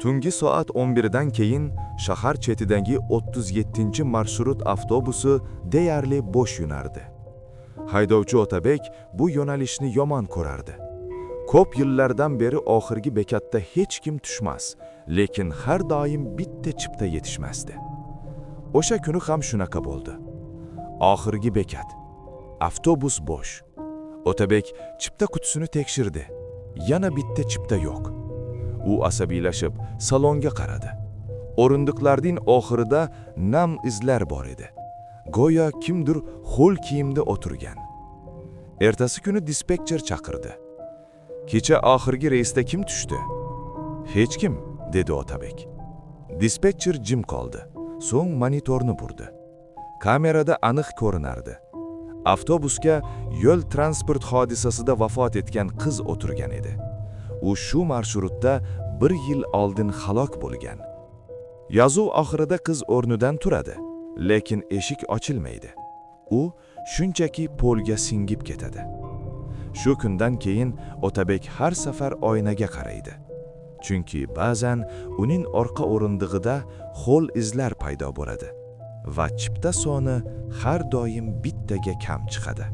Tungi soat 11 dan keyin shahar chetidagi 37-marshrut avtobusi deyarli bo'sh yurardi. Haydovchi Otabek bu yo'nalishni yomon ko'rardi. Ko'p yillardan beri oxirgi bekatda hech kim tushmas, lekin har doim bitta chipta yetishmasdi. O'sha kuni ham shunaqa bo'ldi. Oxirgi bekat. Avtobus bo'sh. Otabek chipta qutisini tekshirdi. Yana bitta chipta yo'q. U asabiylashib salonga qaradi. O'rindiqlarning oxirida nam izlar bor edi. Go'yo kimdir ho'l kiyimda o'tirgan. Ertasi kuni dispetcher chaqirdi. Kecha oxirgi reysda kim tushdi? Hech kim, dedi Otabek. Dispetcher jim qoldi. So'ng monitorni burdi. Kamerada aniq ko'rinardi. Avtobusga yo'l transport hodisasida vafot etgan qiz o'tirgan edi. U shu marshrutda 1 yil oldin halok bo'lgan. Yozuv oxirida qiz o'rnidan turadi, lekin eshik ochilmaydi. U shunchaki polga singib ketadi. Shu kundan keyin Otabek har safar oynaga qaraydi. Chunki ba'zan uning orqa o'rindig'ida ho'l izlar paydo bo'ladi va chipta soni har doim bittaga kam chiqadi.